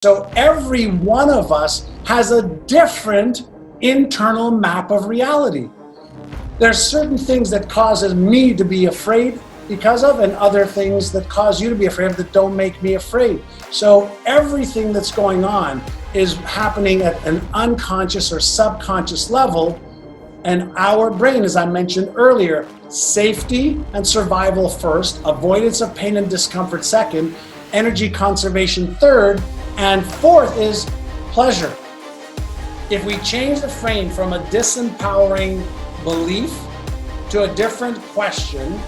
So every one of us has a different internal map of reality. There's certain things that causes me to be afraid because of, and other things that cause you to be afraid of that don't make me afraid. So everything that's going on is happening at an unconscious or subconscious level. And our brain, as I mentioned earlier, safety and survival first, avoidance of pain and discomfort second, energy conservation third, and fourth is pleasure. If we change the frame from a disempowering belief to a different question,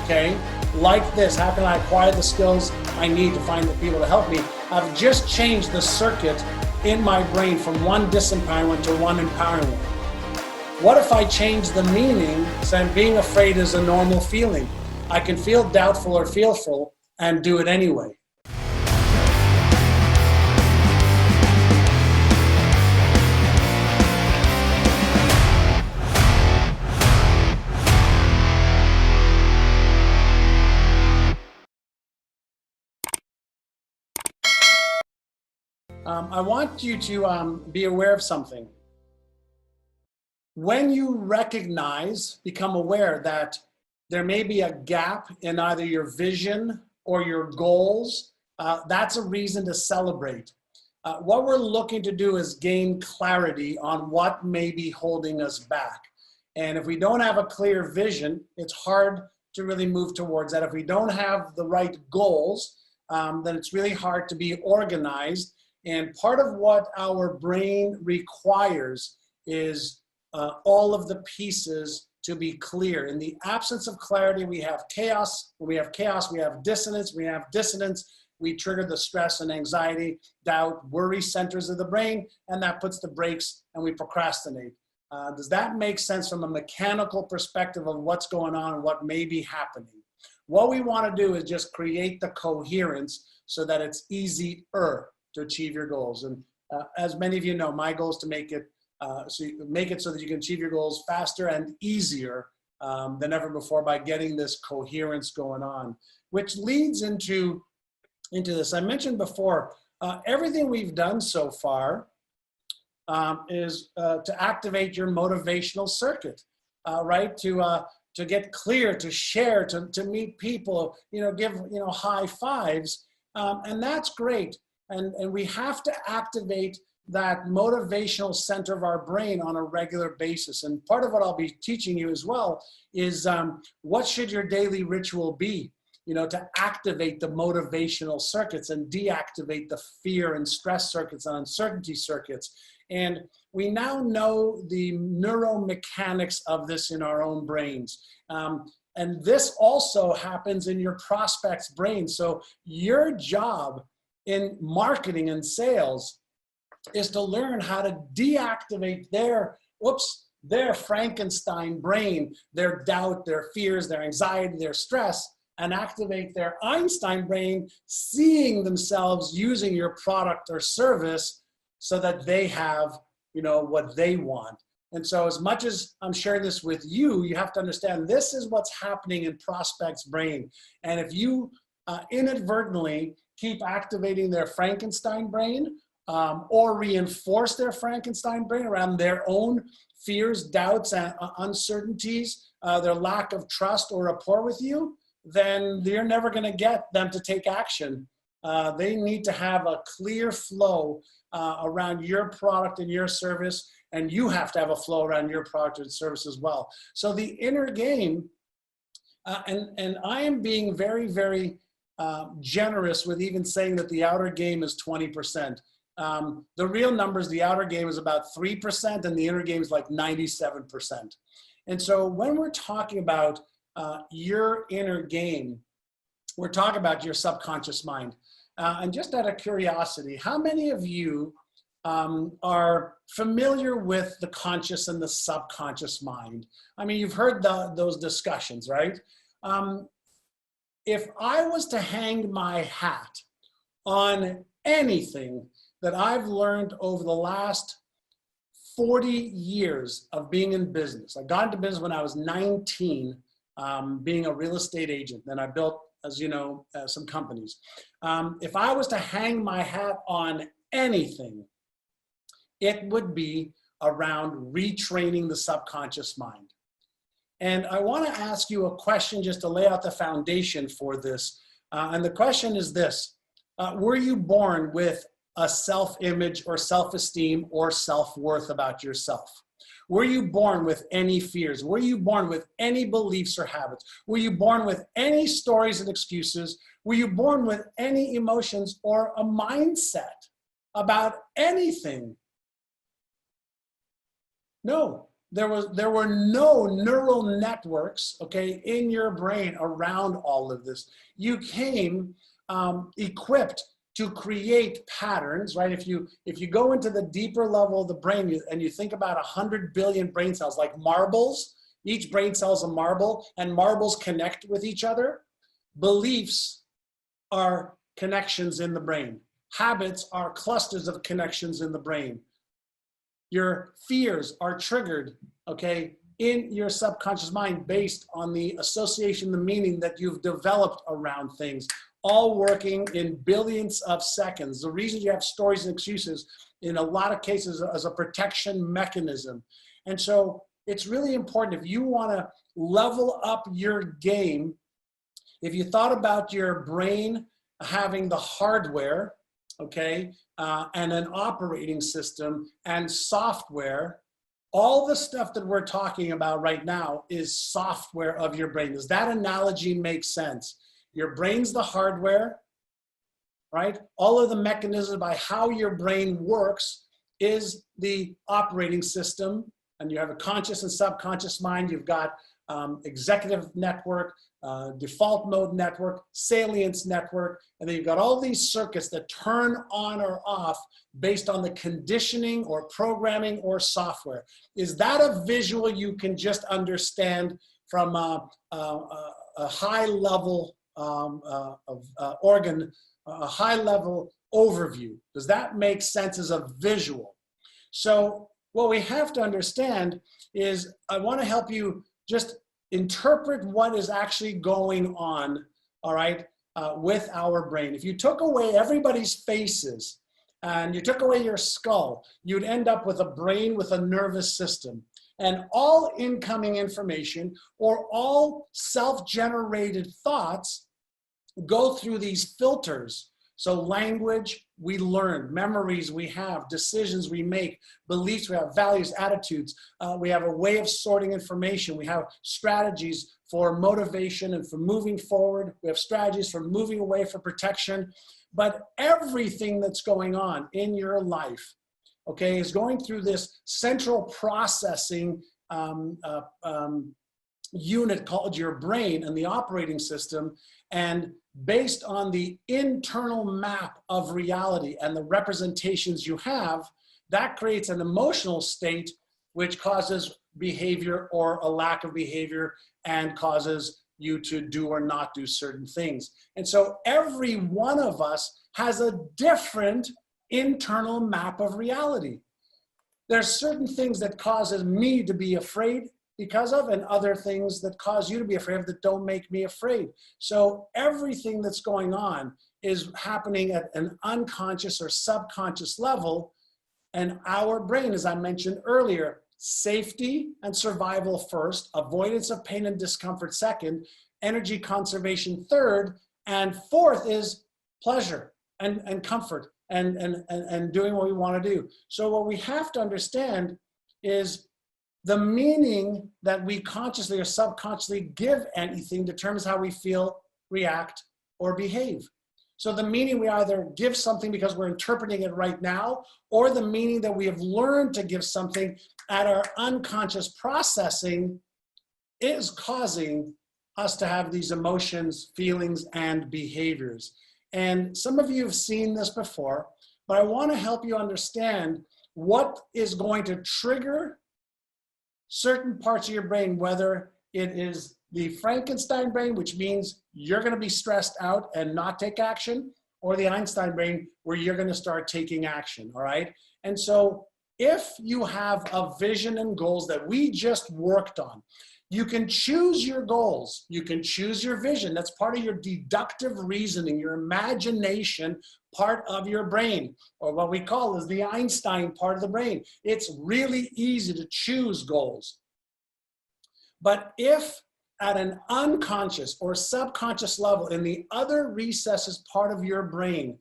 okay, like this: how can I acquire the skills I need to find the people to help me? I've just changed the circuit in my brain from one disempowering one to one empowering one. What if I change the meaning, saying being afraid is a normal feeling? I can feel doubtful or fearful and do it anyway. I want you to be aware of something. When you become aware that there may be a gap in either your vision or your goals, that's a reason to celebrate. What we're looking to do is gain clarity on what may be holding us back. And if we don't have a clear vision, it's hard to really move towards that. If we don't have the right goals, then it's really hard to be organized. And part of what our brain requires is all of the pieces to be clear. In the absence of clarity, we have chaos. When we have chaos, we have dissonance. When we have dissonance, we trigger the stress and anxiety, doubt, worry centers of the brain, and that puts the brakes and we procrastinate. Does that make sense from a mechanical perspective of what's going on and what may be happening? What we want to do is just create the coherence so that it's easier to achieve your goals. And as many of you know, my goal is to make it so that you can achieve your goals faster and easier than ever before by getting this coherence going on, which leads into this. I mentioned before, everything we've done so far is to activate your motivational circuit, right? To get clear, to share, to meet people, give high fives, and that's great. And we have to activate that motivational center of our brain on a regular basis. And part of what I'll be teaching you as well is what should your daily ritual be, to activate the motivational circuits and deactivate the fear and stress circuits and uncertainty circuits. And we now know the neuromechanics of this in our own brains. And this also happens in your prospect's brain. So your job in marketing and sales is to learn how to deactivate their Frankenstein brain, their doubt, their fears, their anxiety, their stress, and activate their Einstein brain, seeing themselves using your product or service so that they have, what they want. And so as much as I'm sharing this with you, you have to understand this is what's happening in prospect's brain. And if you inadvertently keep activating their Frankenstein brain or reinforce their Frankenstein brain around their own fears, doubts, and uncertainties, their lack of trust or rapport with you, then you're never going to get them to take action. They need to have a clear flow around your product and your service, and you have to have a flow around your product and service as well. So the inner game, and I am being very, very generous with even saying that the outer game is 20%. The real numbers, the outer game is about 3% and the inner game is like 97%. And so when we're talking about your inner game, we're talking about your subconscious mind. And just out of curiosity, how many of you are familiar with the conscious and the subconscious mind? I mean, you've heard those discussions, right? If I was to hang my hat on anything that I've learned over the last 40 years of being in business, I got into business when I was 19, being a real estate agent. Then I built, as you know, some companies. If I was to hang my hat on anything, it would be around retraining the subconscious mind. And I want to ask you a question just to lay out the foundation for this. And the question is this: were you born with a self-image or self-esteem or self-worth about yourself? Were you born with any fears? Were you born with any beliefs or habits? Were you born with any stories and excuses? Were you born with any emotions or a mindset about anything? No. There were no neural networks, okay, in your brain around all of this. You came equipped to create patterns, right? If you go into the deeper level of the brain and you think about 100 billion brain cells, like marbles, each brain cell is a marble, and marbles connect with each other. Beliefs are connections in the brain. Habits are clusters of connections in the brain. Your fears are triggered, okay, in your subconscious mind based on the association, the meaning that you've developed around things, all working in billions of seconds. The reason you have stories and excuses in a lot of cases as a protection mechanism. And so it's really important, if you want to level up your game, if you thought about your brain having the hardware, okay, and an operating system and software, all the stuff that we're talking about right now is software of your brain. Does that analogy make sense? Your brain's the hardware, right? All of the mechanisms by how your brain works is the operating system. And you have a conscious and subconscious mind. You've got executive network, default mode network, salience network, and then you've got all these circuits that turn on or off based on the conditioning or programming or software. Is that a visual you can just understand from a high level organ, a high level overview? Does that make sense as a visual? So what we have to understand is, I want to help you just interpret what is actually going on, all right, with our brain. If you took away everybody's faces and you took away your skull, you'd end up with a brain with a nervous system. And all incoming information or all self-generated thoughts go through these filters. So language we learn, memories we have, decisions we make, beliefs we have, values, attitudes. We have a way of sorting information. We have strategies for motivation and for moving forward. We have strategies for moving away, for protection. But everything that's going on in your life, okay, is going through this central processing unit called your brain and the operating system. And based on the internal map of reality and the representations you have, that creates an emotional state which causes behavior or a lack of behavior and causes you to do or not do certain things. And so every one of us has a different internal map of reality. There's certain things that causes me to be afraid because of, and other things that cause you to be afraid of that don't make me afraid. So everything that's going on is happening at an unconscious or subconscious level. And our brain, as I mentioned earlier, safety and survival first, avoidance of pain and discomfort second, energy conservation third, and fourth is pleasure and comfort and doing what we want to do. So what we have to understand is the meaning that we consciously or subconsciously give anything determines how we feel, react, or behave. So the meaning we either give something because we're interpreting it right now, or the meaning that we have learned to give something at our unconscious processing is causing us to have these emotions, feelings, and behaviors. And some of you have seen this before, but I want to help you understand what is going to trigger certain parts of your brain, whether it is the Frankenstein brain, which means you're going to be stressed out and not take action, or the Einstein brain, where you're going to start taking action, all right? And so if you have a vision and goals that we just worked on, You can choose your goals. You can choose your vision. That's part of your deductive reasoning, your imagination part of your brain, or what we call is the Einstein part of the brain. It's really easy to choose goals. But if at an unconscious or subconscious level in the other recesses part of your brain,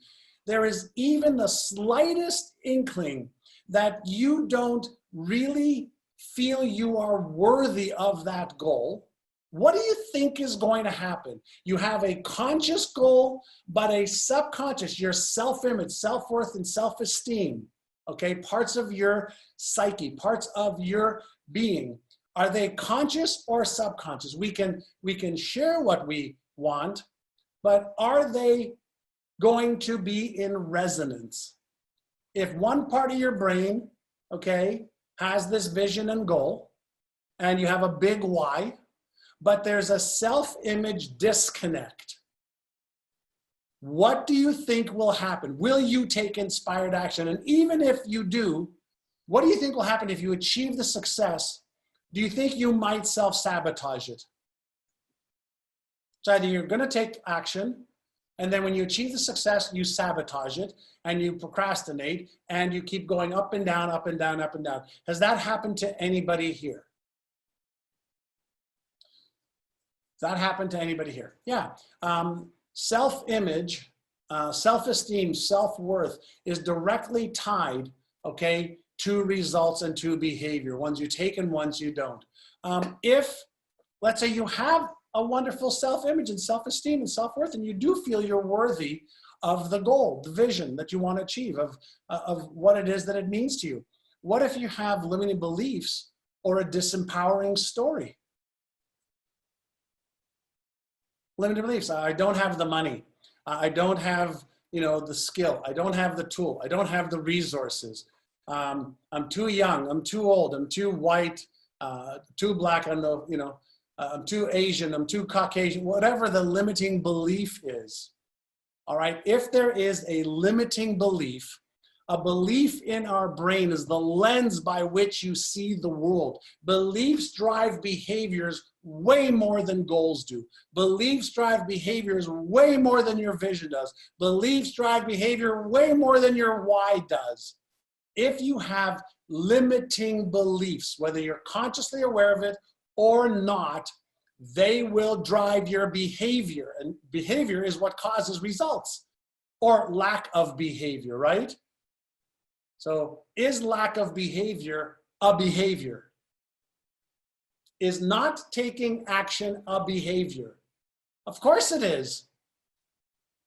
there is even the slightest inkling that you don't really feel you are worthy of that goal, what do you think is going to happen? You have a conscious goal, but a subconscious, your self-image, self-worth, and self-esteem, okay, parts of your psyche, parts of your being. Are they conscious or subconscious? We can share what we want, but are they going to be in resonance? If one part of your brain, okay, has this vision and goal, and you have a big why, but there's a self-image disconnect, what do you think will happen? Will you take inspired action? And even if you do, what do you think will happen if you achieve the success? Do you think you might self-sabotage it? So either you're going to take action, and then when you achieve the success, you sabotage it, and you procrastinate, and you keep going up and down, up and down, up and down. Has that happened to anybody here? Does that happen to anybody here? Yeah. Self-image, self-esteem, self-worth is directly tied, okay, to results and to behavior, ones you take and ones you don't. If, let's say you have a wonderful self-image and self-esteem and self-worth, and you do feel you're worthy of the goal, the vision that you want to achieve, of what it is that it means to you. What if you have limiting beliefs or a disempowering story? Limited beliefs. I don't have the money. I don't have, the skill. I don't have the tool. I don't have the resources. I'm too young. I'm too old. I'm too white, too black. I'm too Asian. I'm too Caucasian. Whatever the limiting belief is. All right. If there is a limiting belief, a belief in our brain is the lens by which you see the world. Beliefs drive behaviors way more than goals do. Beliefs drive behaviors way more than your vision does. Beliefs drive behavior way more than your why does. If you have limiting beliefs, whether you're consciously aware of it or not, they will drive your behavior. And behavior is what causes results or lack of behavior, right? So is lack of behavior a behavior? Is not taking action a behavior? Of course it is.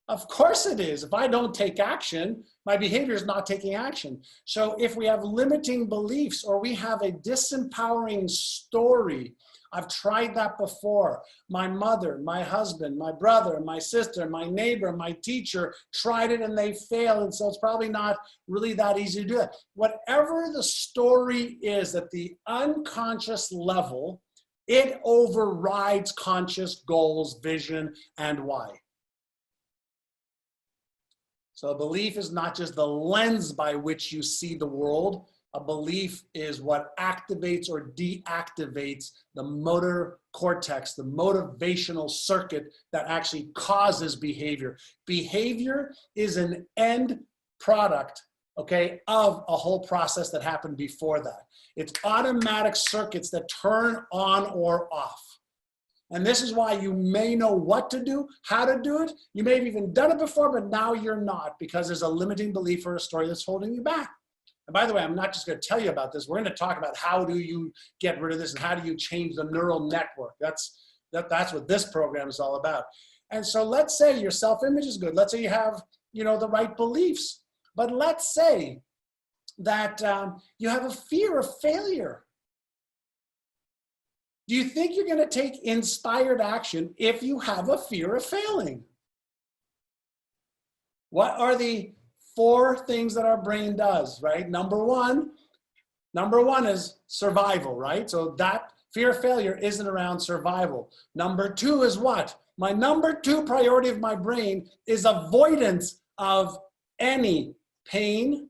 Of course it is. If I don't take action, my behavior is not taking action. So if we have limiting beliefs or we have a disempowering story, I've tried that before. My mother, my husband, my brother, my sister, my neighbor, my teacher tried it and they failed. And so it's probably not really that easy to do it. Whatever the story is at the unconscious level, it overrides conscious goals, vision, and why. So a belief is not just the lens by which you see the world. A belief is what activates or deactivates the motor cortex, the motivational circuit that actually causes behavior. Behavior is an end product, okay, of a whole process that happened before that. It's automatic circuits that turn on or off. And this is why you may know what to do, how to do it. You may have even done it before, but now you're not because there's a limiting belief or a story that's holding you back. And by the way, I'm not just going to tell you about this. We're going to talk about how do you get rid of this and how do you change the neural network. That's what this program is all about. And so let's say your self-image is good. Let's say you have, the right beliefs. But let's say that you have a fear of failure. Do you think you're going to take inspired action if you have a fear of failing? What are the 4 things that our brain does, right? Number one is survival, right? So that fear of failure isn't around survival. Number 2 is what? My number 2 priority of my brain is avoidance of any pain,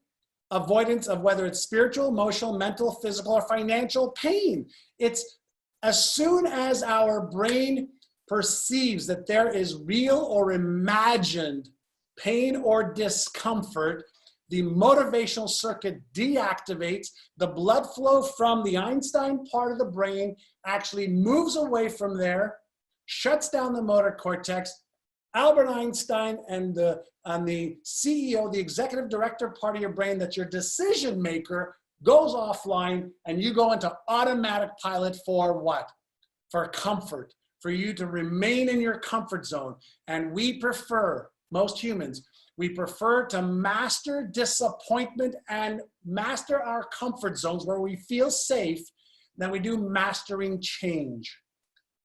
avoidance of whether it's spiritual, emotional, mental, physical, or financial pain. It's As soon as our brain perceives that there is real or imagined pain or discomfort, the motivational circuit deactivates. The blood flow from the Einstein part of the brain actually moves away from there, shuts down the motor cortex. Albert Einstein and the CEO, the executive director part of your brain, that's your decision maker, goes offline, and you go into automatic pilot for what? For comfort, for you to remain in your comfort zone. And we prefer, most humans, we prefer to master disappointment and master our comfort zones where we feel safe than we do mastering change.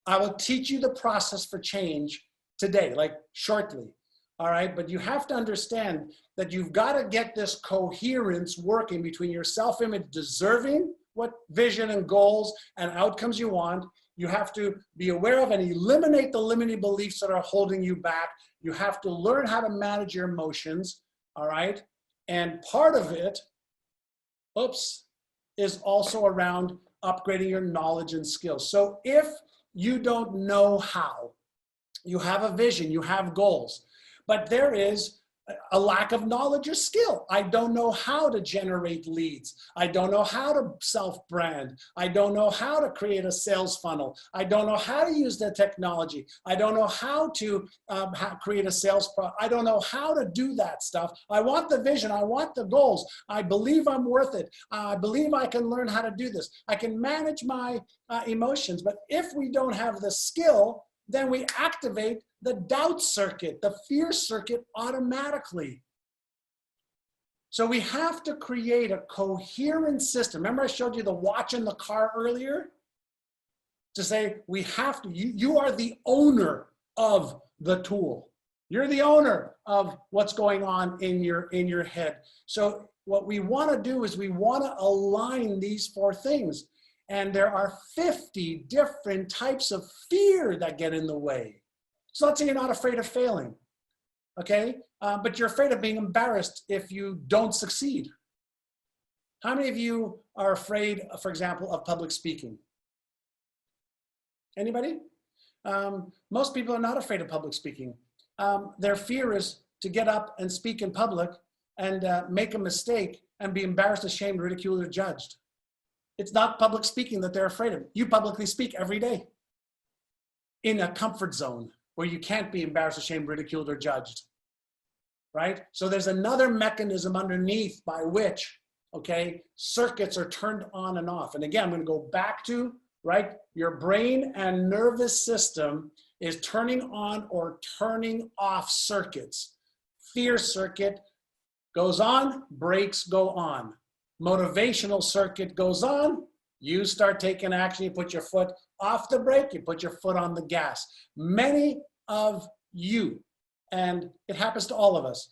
I will teach you the process for change today, like shortly. All right, but you have to understand that you've got to get this coherence working between your self-image, deserving what vision and goals and outcomes you want. You have to be aware of and eliminate the limiting beliefs that are holding you back. You have to learn how to manage your emotions, all right? And part of it, is also around upgrading your knowledge and skills. So if you don't know how, you have a vision, you have goals, but there is a lack of knowledge or skill. I don't know how to generate leads. I don't know how to self-brand. I don't know how to create a sales funnel. I don't know how to use the technology. I don't know how to create a sales product. I don't know how to do that stuff. I want the vision. I want the goals. I believe I'm worth it. I believe I can learn how to do this. I can manage my emotions. But if we don't have the skill, then we activate the doubt circuit, the fear circuit automatically. So we have to create a coherent system. Remember I showed you the watch in the car earlier? To say we have to, you are the owner of the tool. You're the owner of what's going on in your head. So what we want to do is we want to align these four things. And there are 50 different types of fear that get in the way. So let's say you're not afraid of failing, okay? But you're afraid of being embarrassed if you don't succeed. How many of you are afraid, for example, of public speaking? Anybody? Most people are not afraid of public speaking. Their fear is to get up and speak in public and make a mistake and be embarrassed, ashamed, ridiculed, or judged. It's not public speaking that they're afraid of. You publicly speak every day in a comfort zone where you can't be embarrassed, ashamed, ridiculed, or judged, right? So there's another mechanism underneath by which, okay, circuits are turned on and off. And again, I'm going to go back to, right, your brain and nervous system is turning on or turning off circuits. Fear circuit goes on, brakes go on. Motivational circuit goes on, you start taking action, you put your foot off the brake, you put your foot on the gas. Many of you, and it happens to all of us,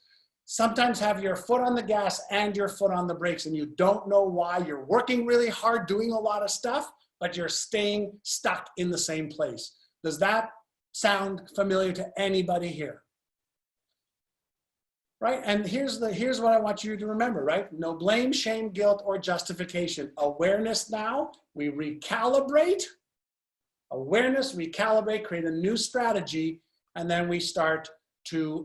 sometimes have your foot on the gas and your foot on the brakes, and you don't know why. You're working really hard, doing a lot of stuff, but you're staying stuck in the same place. Does that sound familiar to anybody here? Right? And here's what I want you to remember, right? No blame, shame, guilt, or justification. Awareness now, we recalibrate. Awareness, recalibrate, create a new strategy, and then we start to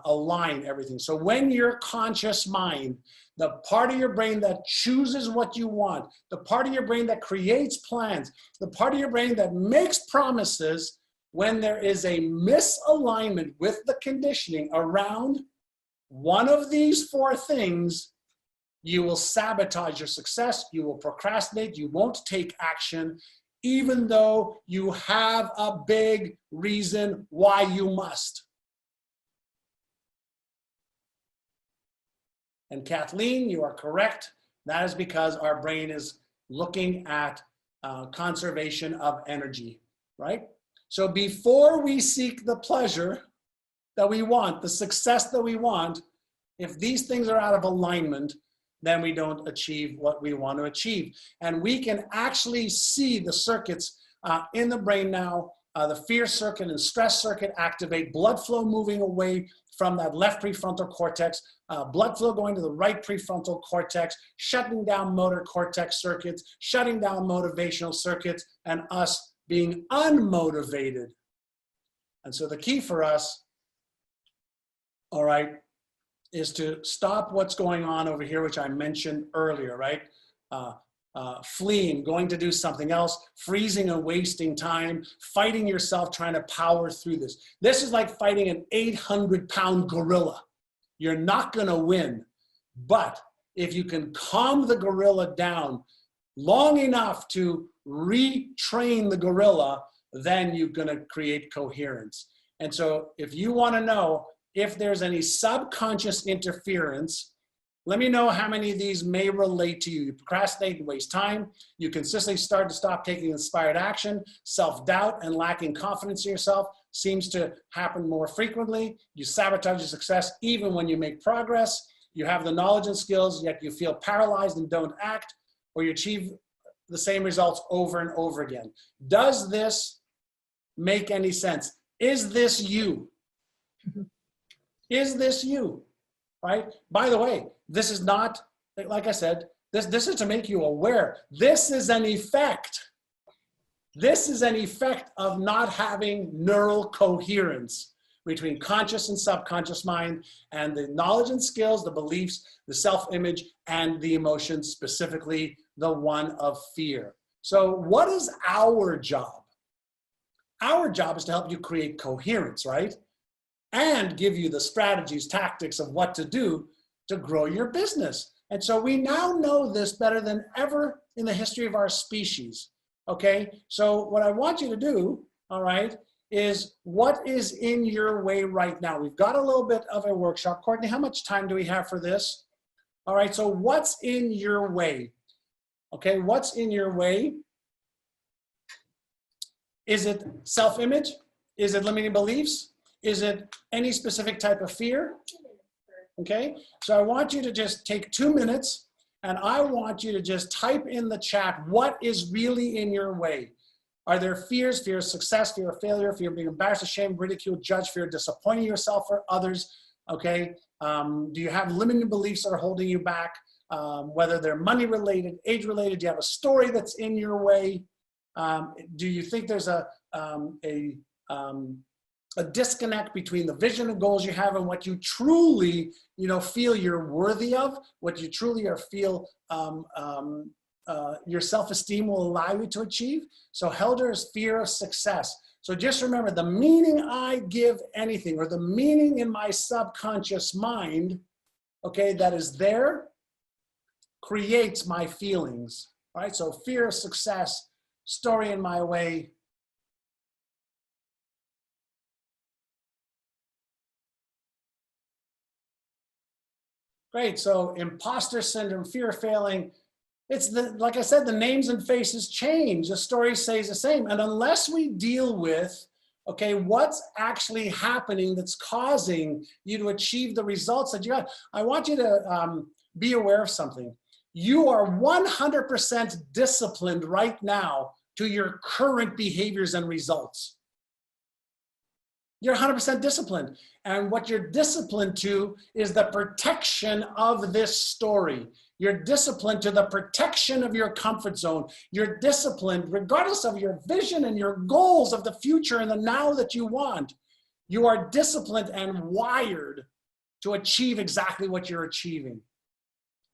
align everything. So when your conscious mind, the part of your brain that chooses what you want, the part of your brain that creates plans, the part of your brain that makes promises, when there is a misalignment with the conditioning around one of these four things, you will sabotage your success, you will procrastinate, you won't take action, even though you have a big reason why you must. And Kathleen, you are correct. That is because our brain is looking at conservation of energy, right? So before we seek the pleasure that we want, the success that we want, if these things are out of alignment, then we don't achieve what we want to achieve. And we can actually see the circuits in the brain now the fear circuit and stress circuit activate blood flow moving away from that left prefrontal cortex, blood flow going to the right prefrontal cortex, shutting down motor cortex circuits, shutting down motivational circuits, and us being unmotivated. And so the key for us, all right, is to stop what's going on over here, which I mentioned earlier, right? Fleeing, going to do something else, freezing and wasting time, fighting yourself, trying to power through this. This is like fighting an 800-pound gorilla. You're not going to win. But if you can calm the gorilla down long enough to retrain the gorilla, then you're going to create coherence. And so if you want to know if there's any subconscious interference, let me know how many of these may relate to you. You procrastinate and waste time. You consistently start to stop taking inspired action. Self-doubt and lacking confidence in yourself seems to happen more frequently. You sabotage your success even when you make progress. You have the knowledge and skills, yet you feel paralyzed and don't act, or you achieve the same results over and over again. Does this make any sense? Is this you? Is this you? Right? By the way, this is not, like I said, this is to make you aware. This is an effect. This is an effect of not having neural coherence between conscious and subconscious mind, and the knowledge and skills, the beliefs, the self-image, and the emotions, specifically the one of fear. So what is our job? Our job is to help you create coherence, right? And give you the strategies, tactics of what to do to grow your business. And so we now know this better than ever in the history of our species, okay? So what I want you to do, all right, is what is in your way right now? We've got a little bit of a workshop. Courtney, how much time do we have for this? All right, so what's in your way? Okay, what's in your way? Is it self-image? Is it limiting beliefs? Is it any specific type of fear? Okay, so I want you to just take 2 minutes and I want you to just type in the chat what is really in your way. Are there fears, fear of success, fear of failure, fear of being embarrassed, ashamed, ridiculed, judged, fear of disappointing yourself or others? Okay, do you have limiting beliefs that are holding you back? Whether they're money related, age related, do you have a story that's in your way? Do you think there's a disconnect between the vision and goals you have and what you truly, feel you're worthy of, what you truly feel your self-esteem will allow you to achieve? So Helder is fear of success. So just remember, the meaning I give anything, or the meaning in my subconscious mind, okay, that is there, creates my feelings, right? So fear of success, story in my way. Great, so imposter syndrome, fear of failing. It's like I said, the names and faces change. The story stays the same. And unless we deal with, okay, what's actually happening that's causing you to achieve the results that you got, I want you to be aware of something. You are 100% disciplined right now to your current behaviors and results. You're 100% disciplined. And what you're disciplined to is the protection of this story. You're disciplined to the protection of your comfort zone. You're disciplined regardless of your vision and your goals of the future and the now that you want. You are disciplined and wired to achieve exactly what you're achieving.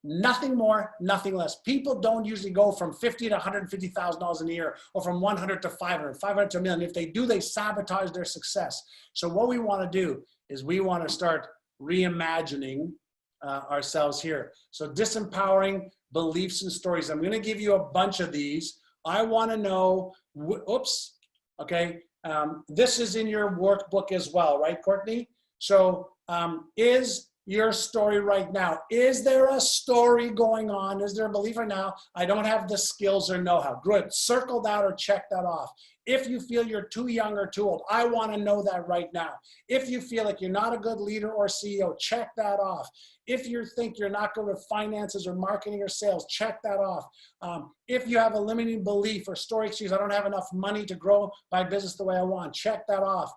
Nothing more, nothing less. People don't usually go from $50,000 to $150,000 in a year, or from 100 to 500, 500 to $1 million. If they do, they sabotage their success. So what we want to do is we want to start reimagining ourselves here. So disempowering beliefs and stories. I'm going to give you a bunch of these. I want to know, oops, okay. This is in your workbook as well, right, Courtney? So is your story right now? Is there a story going on? Is there a belief right now? I don't have the skills or know-how. Good, circle that or check that off. If you feel you're too young or too old, I want to know that right now. If you feel like you're not a good leader or CEO, check that off. If you think you're not good with finances or marketing or sales, check that off. If you have a limiting belief or story excuse, I don't have enough money to grow my business the way I want, check that off.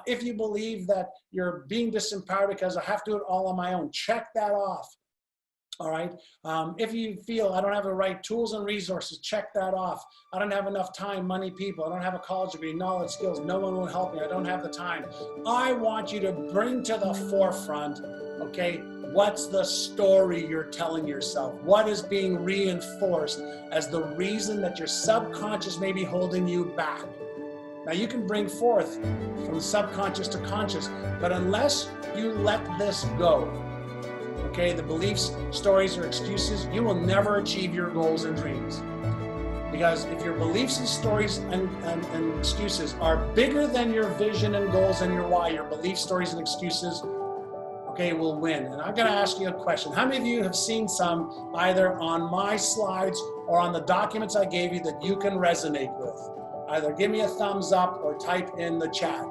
If you believe that you're being disempowered because I have to do it all on my own, check that off. All right. If you feel I don't have the right tools and resources, check that off. I don't have enough time, money, people. I don't have a college degree, knowledge, skills. No one will help me. I don't have the time. I want you to bring to the forefront, okay, what's the story you're telling yourself? What is being reinforced as the reason that your subconscious may be holding you back? Now you can bring forth from subconscious to conscious, but unless you let this go, okay, the beliefs, stories, or excuses, you will never achieve your goals and dreams. Because if your beliefs and stories and excuses are bigger than your vision and goals and your why, your beliefs, stories, and excuses, okay, will win. And I'm going to ask you a question. How many of you have seen some either on my slides or on the documents I gave you that you can resonate with? Either give me a thumbs up or type in the chat.